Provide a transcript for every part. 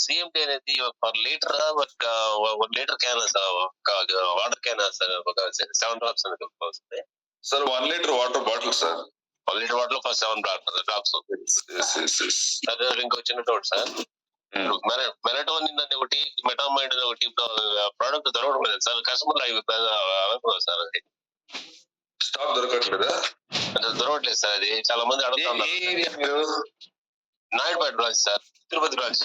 CMD అనేది per litre but 1 litre can water can sir ఒక 7 drops అనేది వస్తుంది sir. 1 litre water bottle sir. 1 litre water for 7 drops. ఇంకో చిన్న doubt sir, melatonin అని ఒకటి, మెటామైడ్ అని ఒకటి ప్రోడక్ట్ దొరకడం లేదు సార్. కస్టమర్లు అవి సార్ అది స్టాక్ దొరకట్లేదా? దొరకట్లేదు సార్. అది చాలా మంది అడుగుతున్నారు. Naidupeta branch sir, Tirupati branch.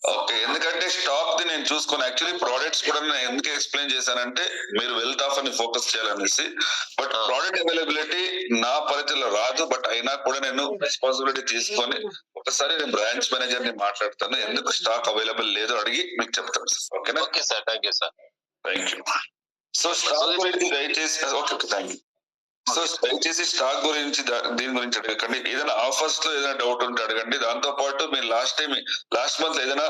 Okay, ఎందుకంటే స్టాక్ ది నేను చూసుకుని యాక్చువల్లీ ప్రోడక్ట్స్ కూడా నేను ఎందుకు ఎక్స్ప్లెయిన్ చేశానంటే మీరు వెల్త్ ఆఫ్ అని ఫోకస్ చేయాలనేసి. బట్ ప్రోడక్ట్ అవైలబిలిటీ నా పరిధిలో రాదు. బట్ అయినా కూడా నేను రెస్పాన్సిబిలిటీ తీసుకొని ఒకసారి నేను బ్రాంచ్ మేనేజర్ ని మాట్లాడతాను, ఎందుకు స్టాక్ అవైలబుల్ లేదో అడిగి మీకు చెప్తాను సార్. ఓకేనా? Okay sir, thank you sir. Thank you. So stock గురించి దయచేసి ఓకే థ్యాంక్ యూ. సో దయచేసి స్టాక్ గురించి దీని గురించి అడగండి. ఏదైనా ఆఫర్స్ లో ఏదైనా డౌట్ ఉంటే అడగండి. దాంతో పాటు మీరు లాస్ట్ మంత్ ఏదైనా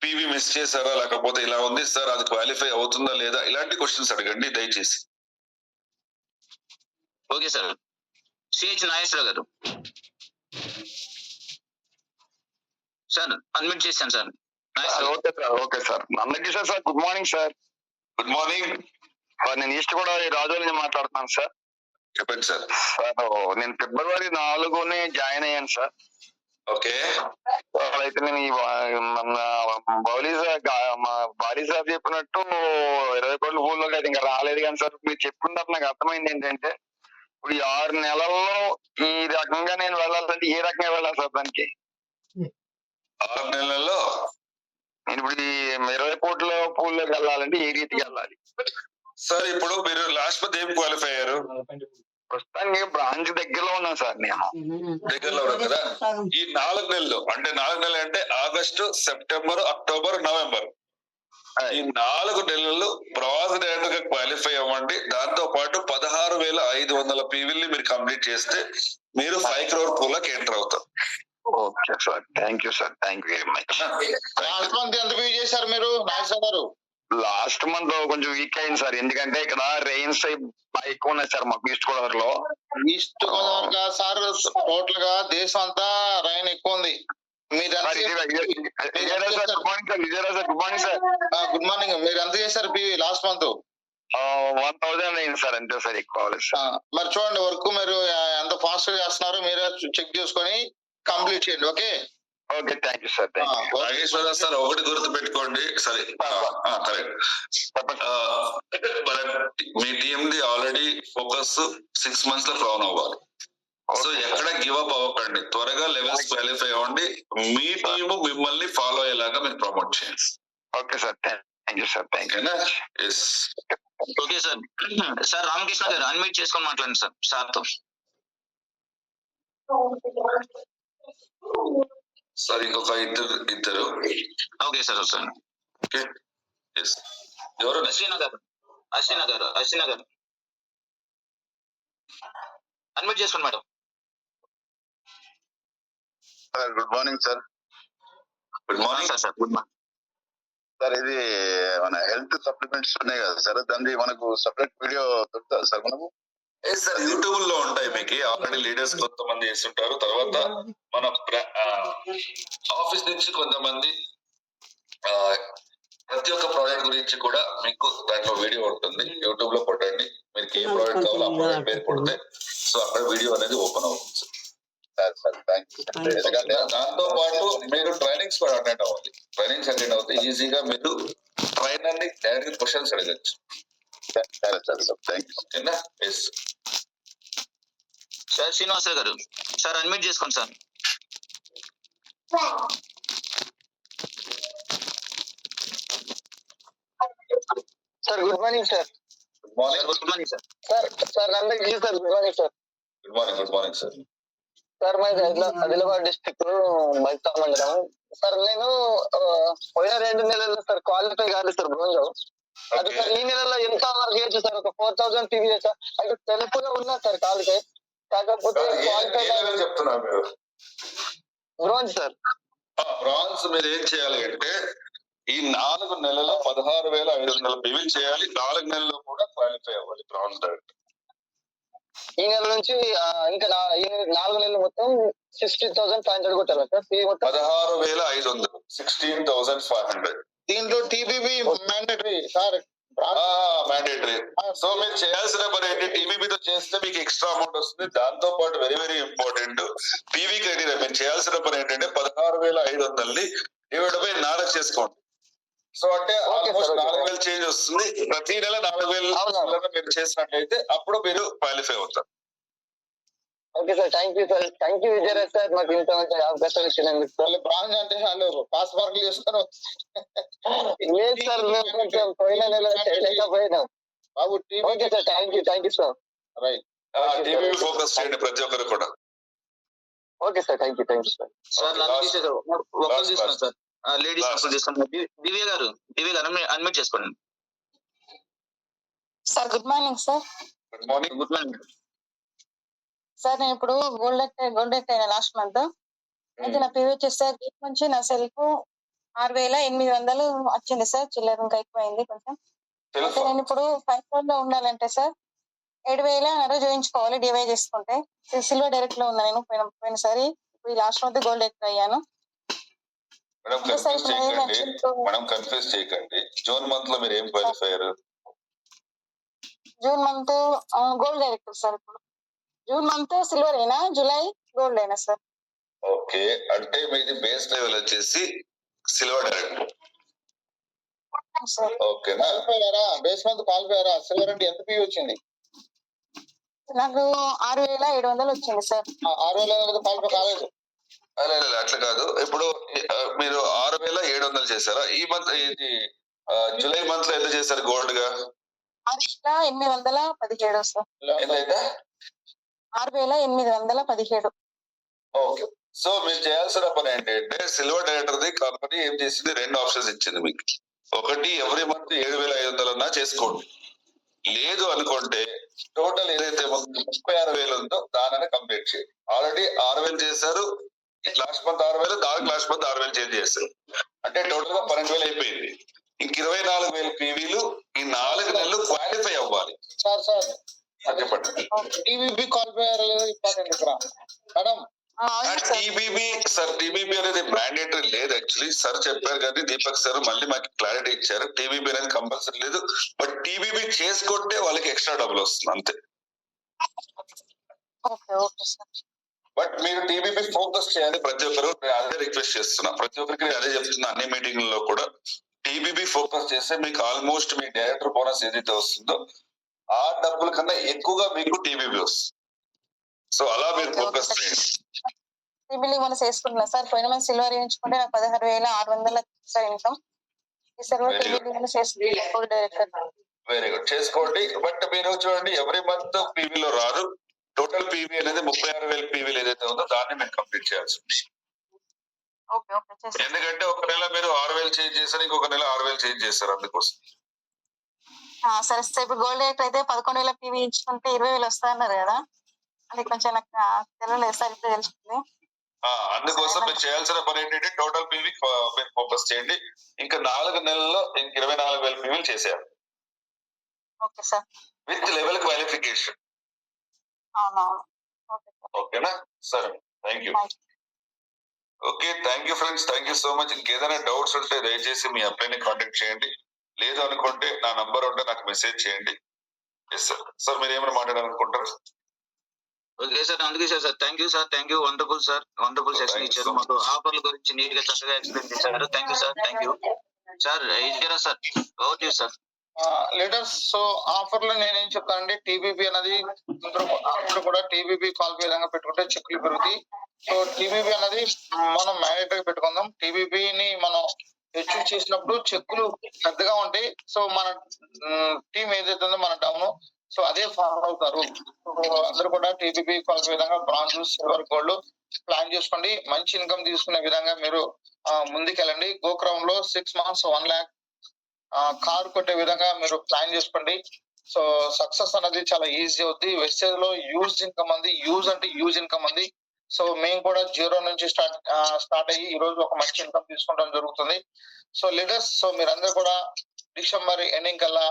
పీవీ మిస్ చేశారా, లేకపోతే ఇలా ఉంది సార్ అది క్వాలిఫై అవుతుందా లేదా, ఇలాంటి క్వశ్చన్స్ అడగండి దయచేసి. Okay sir. సిహెచ్ నాగేశ్వరరావు గారు సార్, అడ్మిట్ చేశాను sir. Okay sir. Okay sir. అందరికీ sir good morning sir. Good morning. నేను ఈస్ట్ కూడా రాజోల్ నుంచి మాట్లాడుతున్నాను సార్. చెప్పండి సార్. నేను February 4 జాయిన్ అయ్యాను సార్. ఓకే. అయితే నేను బాడీ సార్ చెప్పినట్టు 20 కోట్ల పూల్లోకి అయితే ఇంకా రాలేదు కానీ సార్, మీరు చెప్పుకున్నప్పుడు నాకు అర్థమైంది ఏంటంటే ఇప్పుడు ఈ 6 నెలల్లో ఈ రకంగా నేను వెళ్ళాలంటే ఏ రకంగా వెళ్ళాలి సార్ దానికి? 6 నెలల్లో నేను ఇప్పుడు ఈ 20 కోట్ల పూల్లోకి వెళ్ళాలంటే ఏ రీతికి వెళ్ళాలి సార్? ఇప్పుడు మీరు లాస్ట్ మంత్ ఏం క్వాలిఫై అయ్యారు? ప్రస్తుతానికి బ్రాంచ్ దగ్గరలో ఉన్నాను సార్. నేను దగ్గరలో ఉన్నారు కదా. ఈ 4 నెలలు అంటే 4 నెలలు అంటే ఆగస్టు, సెప్టెంబర్, అక్టోబర్, నవంబర్, ఈ 4 నెలలు ప్రవాస డైరెక్టర్ గా క్వాలిఫై అవ్వండి. దాంతో పాటు 16,500 పీవీల్ని మీరు కంప్లీట్ చేస్తే మీరు 5 crore పూలకి ఎంటర్ అవుతారు. Okay sir, thank you sir, thank you very much. Last month ఎంత పే చేశారు మీరు నాగేశ్వర గారు? లాస్ట్ మంత్ కొంచెం వీక్ అయింది సార్, ఎందుకంటే ఇక్కడ రెయిన్స్ ఎక్కువ ఉన్నాయి సార్ మాకు ఈస్ట్ గోదావరిలో. ఈస్ట్ గోదావరి సార్ టోటల్ గా దేశం అంతా రైన్ ఎక్కువ ఉంది. మీరు గుడ్ మార్నింగ్. మీరు ఎంత చేశారు లాస్ట్ మంత్? 1,000 అయింది సార్, అంతే సార్, ఎక్కువ అవ్వలేదు సార్. మరి చూడండి వర్క్ మీరు ఎంత ఫాస్ట్ గా చేస్తున్నారో మీరే చెక్ చేసుకొని కంప్లీట్ చేయండి. Okay okay, thank you sir. Nageswara sir, ఒకటి గుర్తు పెట్టుకోండి. సరే correct. Me team the already focus 6 months లో ఫాలో అవ్వాలి. సో ఎక్కడ గివ్ అప్ అవ్వకండి, త్వరగా లెవెల్స్ క్వాలిఫై అవ్వండి. మీ టీమ్ మిమ్మల్ని ఫాలో అయ్యేలాగా మీరు ప్రమోట్ చేయండి. Okay sir, thank you sir, thank you. Okay sir. Sir Ramakrishna గారు అన్మ్యూట్ చేసుకొని మాట్లాడండి సార్ సార్తో. సార్ ఇంకొక ఇద్దరు. Okay sir. Sir okay. ఎవరు? అశ్వినా గారు అన్మ్యూట్ చేసుకోండి madam. Sir good morning sir. Good morning sir. Good morning sir. ఇది మన హెల్త్ సప్లిమెంట్స్ ఉన్నాయి కదా సార్, దాన్ని మనకు సపరేట్ వీడియో దొరుకుతుంది సార్ మనకు? సార్ యూట్యూబ్ లో ఉంటాయి మీకు. ఆల్రెడీ లీడర్స్ కొంతమంది చేస్తుంటారు. తర్వాత మన ఆఫీస్ నుంచి కొంతమంది ప్రతి ఒక్క ప్రోడక్ట్ గురించి కూడా మీకు దాంట్లో వీడియో ఉంటుంది. యూట్యూబ్ లో కొట్టండి, మీకు ఏ ప్రోడక్ట్ కావాలో ఆ ప్రోడక్ట్ పేరు కొడితే సో అక్కడ వీడియో అనేది ఓపెన్ అవుతుంది సార్. దాంతో పాటు మీరు ట్రైనింగ్స్ కూడా అటెండ్ అవ్వాలి. ట్రైనింగ్స్ అటెండ్ అవుతే ఈజీగా మీరు ట్రైనర్ ని డైరెక్ట్ క్వశ్చన్స్ అడగచ్చు. సార్ శ్రీనివాస గారు సార్ అన్మ్యూట్ చేసుకోండి sir. Sir good morning sir. Good morning. Good morning sir. Sir అందరికీ sir good morning sir. Good morning sir. Sir మాది ఆదిలాబాద్ డిస్ట్రిక్ట్ మైతా మండలం సార్. నేను పోయిన 2 నెలల్లో సార్ క్వాలిఫై కాదు సార్ బ్రోంజ్. అది సార్ ఈ నెలలో ఎంత వర్క్ చేయొచ్చు సార్? ఒక 4,000 టీవీ చేస్తా అయితే సెల్ఫ్ గా ఉన్నా సార్ క్వాలిఫై, కాకపోతే క్వాలిఫై చెప్తున్నారు మీరు బ్రోంజ్ సార్. బ్రాంజ్ మీరు ఏం చేయాలి అంటే ఈ 4 నెలల 16,500 బిల్ చేయాలి. 4 నెలల్లో కూడా క్వాలిఫై అవ్వాలి బ్రాంజ్ డైరెక్ట్. ఈ నెల నుంచి ఇంకా ఈ 4 నెలలు మొత్తం 16,500 కొట్టాలి సార్ ఫీ మొత్తం. 16,500 16,500. దీంట్లో టీబీబీ మ్యాండేటరీ సార్. మ్యాండేటరీ. సో మీరు చేయాల్సిన పని ఏంటి, టీబీబీతో చేస్తే మీకు ఎక్స్ట్రా అమౌంట్ వస్తుంది. దాంతో పాటు very very important PV criteria. మీరు చేయాల్సిన పని ఏంటంటే 16,500ని డివైడ్ బై 4 చేసుకోండి. సో అంటే ఆల్మోస్ట్ 4,000 చేంజ్ వస్తుంది. ప్రతి నెల 4,000 మీరు చేసినట్లయితే అప్పుడు మీరు క్వాలిఫై అవుతారు. Okay sir, thank you sir. Thank you Vijayaraj sir, మాకు ఇంత మంచి అవకాశం ఇచ్చినందుకు. వాళ్ళు బ్రాంచ్ అంటే వాళ్ళు పాస్ మార్కులు చేసుకొని లేదు సార్, మేము కొంచెం పోయిన నెల చేయలేకపోయినాం. బాబు okay sir, thank you sir. Right. TBB focus చేయండి ప్రతి ఒక్కరు కూడా. Okay sir, thank you sir. Sir నాకు ఒకరు తీసుకున్నాను సార్, లేడీస్ ఒకరు తీసుకున్నాను. దివ్య గారు అడ్మిట్ చేసుకోండి sir. Good morning sir. Good morning. Good morning sir నేను ఇప్పుడు గోల్డ్ అయిన లాస్ట్ మంత్ అయితే నా పీవీ వచ్చేసి సార్ గ్రూప్ నుంచి నా సెల్ఫ్ 6,800 వచ్చింది సార్. చిల్లర ఇంకా ఎక్కువైంది కొంచెం. అయితే నేను ఇప్పుడు 5 లో ఉండాలంటే సార్ 7,000 చూపించుకోవాలి డివై చేసుకుంటే. సిల్వర్ డైరెక్ట్ లో ఉన్నా నేను పోయినసారి. ఇప్పుడు ఈ లాస్ట్ మంత్ గోల్డ్ ఎక్కువ అయ్యాను. మనం కన్ఫ్యూజ్ చేయకండి. జూన్ మంత్ లో మీరు ఏం క్వాలిఫై అయ్యారు? June month gold director sir. ఇప్పుడు జూన్ మంత్ సిల్వర్ అయినా, జూలై గోల్డ్ అయినా సార్. ఓకే, అంటే మీది బేస్ లెవెల్ వచ్చేసి సిల్వర్ డైరెక్టర్. ఓకేనా? బేస్ మంత్ క్వాలిఫై సిల్వర్ అంటే ఎంత పీ వచ్చింది? నాకు 6,700 వచ్చింది సార్. 6,500 క్వాలిఫై కాలేదు. అట్లా కాదు. ఇప్పుడు మీరు 6,700 చేశారా? ఈ మంత్ ఇది జూలై మంత్ లో ఎంత చేశారు గోల్డ్ గా? 6,817 సార్. ఎంతైతే 6,817. ఓకే. సో మీరు చేయాల్సిన పని ఏంటంటే సిల్వర్ డైరెక్టర్ ది కంపెనీ ఏం చేసింది, 2 ఆప్షన్స్ ఇచ్చింది మీకు. ఒకటి ఎవ్రీ మంత్ 7,500 చేసుకోండి. లేదు అనుకుంటే టోటల్ ఏదైతే 36,000 ఉందో దానిని కంప్లీట్ చేయండి. ఆల్రెడీ 6,000 చేశారు లాస్ట్ మంత్, 6,000 దానికి లాస్ట్ మంత్ 6,000 చేంజ్ చేశారు. అంటే టోటల్ గా 12,000 అయిపోయింది. ఇంక 24,000 పీవీలు ఈ 4 నెలలు క్వాలిఫై అవ్వాలి. సార్ చెప్పండి. టీబీబీ క్వాలిఫై ఇంపార్టెంట్ ఇక్కడ మేడం. టీబీబీ సార్, టీబీబీ అనేది మ్యాండేటరీ లేదు యాక్చువల్లీ. సార్ చెప్పారు కానీ దీపక్ సార్ మళ్ళీ మాకు క్లారిటీ ఇచ్చారు. టీబీబీ అనేది కంపల్సరీ లేదు. బట్ టీబీబీ చేసుకుంటే వాళ్ళకి ఎక్స్ట్రా డబ్బులు వస్తుంది అంతే. బట్ మీరు టీబీబీ ఫోకస్ చేయాలి ప్రతి ఒక్కరు. అదే రిక్వెస్ట్ చేస్తున్నా, ప్రతి ఒక్కరికి అదే చెప్తున్నా అన్ని మీటింగ్ లో కూడా. టీబీబీ ఫోకస్ చేస్తే మీకు ఆల్మోస్ట్ మీ డైరెక్టర్ బోనస్ ఏదైతే వస్తుందో ఆ డబ్బుల కన్నా ఎక్కువగా మీకు టీబీబీ వస్తుంది. సో అలా మీరు ఫోకస్ చేయండి. మనం చేసుకుంటున్నా సార్. పోయిన మంత్ సిల్వర్ వేయించుకుంటే నాకు 16,600 సార్ ఇన్కమ్. ఈ సర్వర్ వెరీ గుడ్, చేసుకోండి. బట్ మీరు చూడండి ఎవ్రీ మంత్ పీవీలో రాదు. టోటల్ పీవీ అనేది 36,000 పీవీలు ఏదైతే ఉందో దాన్ని మీరు కంప్లీట్ చేయాల్సి ఉంది. ఎందుకంటే ఒక నెల మీరు 6,000 చేంజ్ చేశారు, ఇంకొక నెల 6,000 చేంజ్ చేస్తారు. అందుకోసం సరే సార్. ఇప్పుడు గోల్డ్ రేట్ అయితే 11,000 పీవీ ఇచ్చుకుంటే 20,000 వస్తా అన్నారు కదా, అది కొంచెం నాకు తెలియలేదు సార్, ఇప్పుడు తెలుస్తుంది. అందుకోసం మీరు చేయాల్సిన పని ఏంటంటే టోటల్ పీవీ మీరు ఫోకస్ చేయండి. ఇంకా 4 నెలల్లో 24,000 పీవీలు చేసేయాలి. Okay sir. With level qualification. అవునవును. ఓకేనా? సరే, thank you. Okay, thank you friends, thank you so much. ఇంకేదైనా డౌట్స్ ఉంటే దయచేసి మీ అప్లైని కాంటాక్ట్ చేయండి. లేదు అనుకుంటే నా నంబర్ ఉంటే నాకు మెసేజ్ చేయండి. Yes sir. సార్ మీరు ఏమైనా మాట్లాడాలనుకుంటారు? ఓకే సార్, అందుకే sir thank you sir, thank you. Wonderful sir, wonderful session ఇచ్చారు. మాకు ఆఫర్ల గురించి నీట్ గా చక్కగా ఎక్స్ప్లెయిన్ చేశారు. Thank you sir, thank you sir. ఇదిగా sir, over to you sir. Leaders, so offer లో నేనేం చెప్తానంటే టీబీబీ అనేది అందరూ కూడా టీబీబీ క్వాలిఫై విధంగా పెట్టుకుంటే చెక్కులు పెరుగుతాయి. సో టీబీబీ అనేది మనం మ్యాండేటరీ పెట్టుకుందాం. టీబీబీని మనం అచీవ్ చేసినప్పుడు చెక్కులు పెద్దగా ఉంటాయి. సో మన టీం ఏదైతే ఉందో మన డౌన్, సో అదే ఫాలో అవుతారు. అందరూ కూడా టీబీబీ క్వాలిఫై విధంగా బ్రాంజ్, సిల్వర్, గోల్డ్ ప్లాన్ చేసుకోండి. మంచి ఇన్కమ్ తీసుకునే విధంగా మీరు ముందుకెళ్ళండి. గోక్రౌండ్ లో 6 months 1 lakh కారు కొట్టే విధంగా మీరు ప్లాన్ చేసుకోండి. సో సక్సెస్ అనేది చాలా ఈజీ అవుద్ది. వెస్టేజ్ లో యూజ్ ఇన్కమ్ ఉంది, యూజ్ అంటే యూజ్ ఇన్కమ్ ఉంది. సో మేము కూడా 0 నుంచి స్టార్ట్ అయ్యి ఈ రోజు ఒక మంచి ఇన్కమ్ తీసుకోవడం జరుగుతుంది. సో లీడర్స్, సో మీరందరూ కూడా డిసెంబర్ ఎండింగ్ కల్లా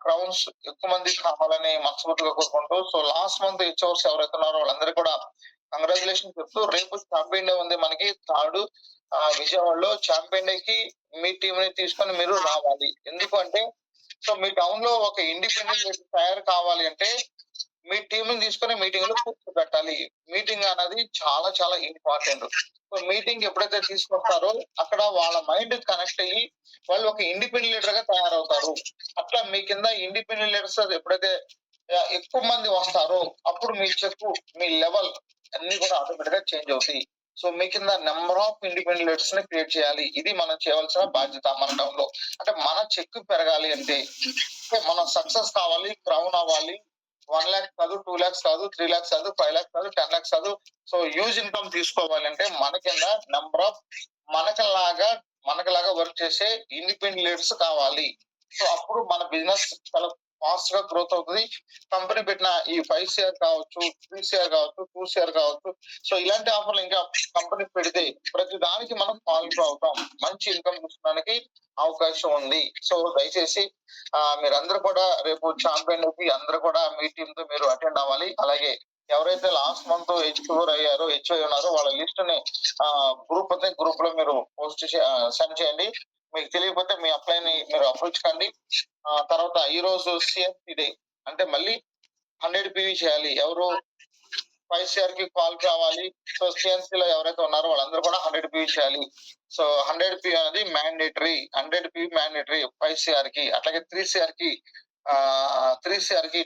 క్రౌన్స్ ఎక్కువ మంది కావాలని మనస్ఫూర్తిగా కోరుకుంటూ, సో లాస్ట్ మంత్ హెచ్ఓర్స్ ఎవరైతే ఉన్నారో వాళ్ళందరికీ కూడా కంగ్రాచులేషన్ చెప్తూ, రేపు ఛాంపియన్ డే ఉంది మనకి థర్డ్ విజయవాడలో. ఛాంపియన్ డే కి మీ టీం ని తీసుకొని మీరు రావాలి. ఎందుకు అంటే, సో మీ టౌన్ లో ఒక ఇండిపెండెంట్ తయారు కావాలి అంటే మీ టీం ని తీసుకొని మీటింగ్ లో కూర్చోబెట్టాలి. మీటింగ్ అనేది చాలా చాలా ఇంపార్టెంట్. సో మీటింగ్ ఎప్పుడైతే తీసుకొస్తారో అక్కడ వాళ్ళ మైండ్ కనెక్ట్ అయ్యి వాళ్ళు ఒక ఇండిపెండెంట్ లీడర్ గా తయారవుతారు. అట్లా మీ కింద ఇండిపెండెంట్ లీడర్స్ ఎప్పుడైతే ఎక్కువ మంది వస్తారో అప్పుడు మీ చెక్కు మీ లెవెల్ అన్ని కూడా ఆటోమేటిక్ గా చేంజ్ అవుతాయి. సో మీ కింద నెంబర్ ఆఫ్ ఇండిపెండెంట్ లీడర్స్ ని క్రియేట్ చేయాలి. ఇది మనం చేయవలసిన బాధ్యత మన టౌన్ లో. అంటే మన చెక్కు పెరగాలి అంటే మనం సక్సెస్ కావాలి, క్రౌన్ అవ్వాలి. 1 lakh కాదు, 2 lakhs కాదు, 3 lakhs కాదు, 5 lakhs కాదు, 10 lakhs కాదు. సో హ్యూజ్ ఇన్కమ్ తీసుకోవాలంటే మన కింద నెంబర్ ఆఫ్ మనకలాగా వర్క్ చేసే ఇండిపెండెంట్ లీడర్స్ కావాలి. సో అప్పుడు మన బిజినెస్ చాలా ఫాస్ట్ గా గ్రోత్ అవుతుంది. కంపెనీ పెట్టిన ఈ 5 CR కావచ్చు, 3 CR కావచ్చు, 2 CR కావచ్చు. సో ఇలాంటి ఆఫర్లు ఇంకా కంపెనీ పెడితే ప్రతి దానికి మనం క్వాలిఫై అవుతాం. మంచి ఇన్కమ్ తీసుకోవడానికి అవకాశం ఉంది. సో దయచేసి మీరందరూ కూడా రేపు ఛాంపియన్ కి అందరూ కూడా మీ టీమ్ తో మీరు అటెండ్ అవ్వాలి. అలాగే ఎవరైతే లాస్ట్ మంత్ హెచ్ఓ ఉన్నారో వాళ్ళ లిస్ట్ ని గ్రూప్ లో మీరు పోస్ట్ సెండ్ చేయండి. మీకు తెలియకపోతే మీ అప్లై ని మీరు అప్రోచ్ కండి. తర్వాత ఈ రోజు సిఎస్సి డే అంటే మళ్ళీ 100 PV చేయాలి. ఎవరు 5 CR కి కాల్ కావాలి. సో సిఎన్సి లో ఎవరైతే ఉన్నారో వాళ్ళందరూ కూడా 100 PV చేయాలి. సో 100 PV అనేది మ్యాండేటరీ. 100 PV మ్యాండేటరీ 5 CR కి. అట్లాగే 3 CR కి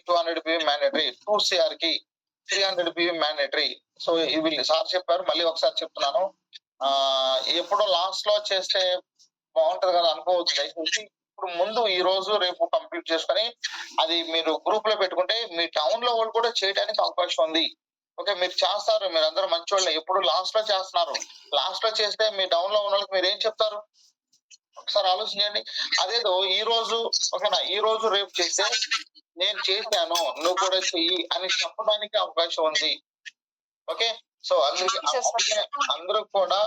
200 PV మ్యాండేటరీ. 2 CR కి 300 PV మ్యాండేటరీ. సో ఇవి సార్ చెప్పారు, మళ్ళీ ఒకసారి చెప్తున్నాను. ఎప్పుడో లాస్ట్ లో చేస్తే బాగుంటది కదా అనుకోవద్దు దయచేసి. ఇప్పుడు ముందు ఈ రోజు రేపు కంప్లీట్ చేసుకొని అది మీరు గ్రూప్ లో పెట్టుకుంటే మీ టౌన్ లో వాళ్ళు కూడా చేయడానికి అవకాశం ఉంది. ఓకే, మీరు చేస్తారు, మీరు అందరూ మంచి వాళ్ళు. ఎప్పుడు లాస్ట్ లో చేస్తున్నారు. లాస్ట్ లో చేస్తే మీ టౌన్ లో ఉన్న వాళ్ళకి మీరు ఏం చెప్తారు ఒకసారి ఆలోచించండి. అదేదో ఈ రోజు ఓకేనా, ఈ రోజు రేపు చేస్తే నేను చేశాను నువ్వు కూడా చెయ్యి అని చెప్పడానికి అవకాశం ఉంది. ఓకే, సో అందరికి అందరూ కూడా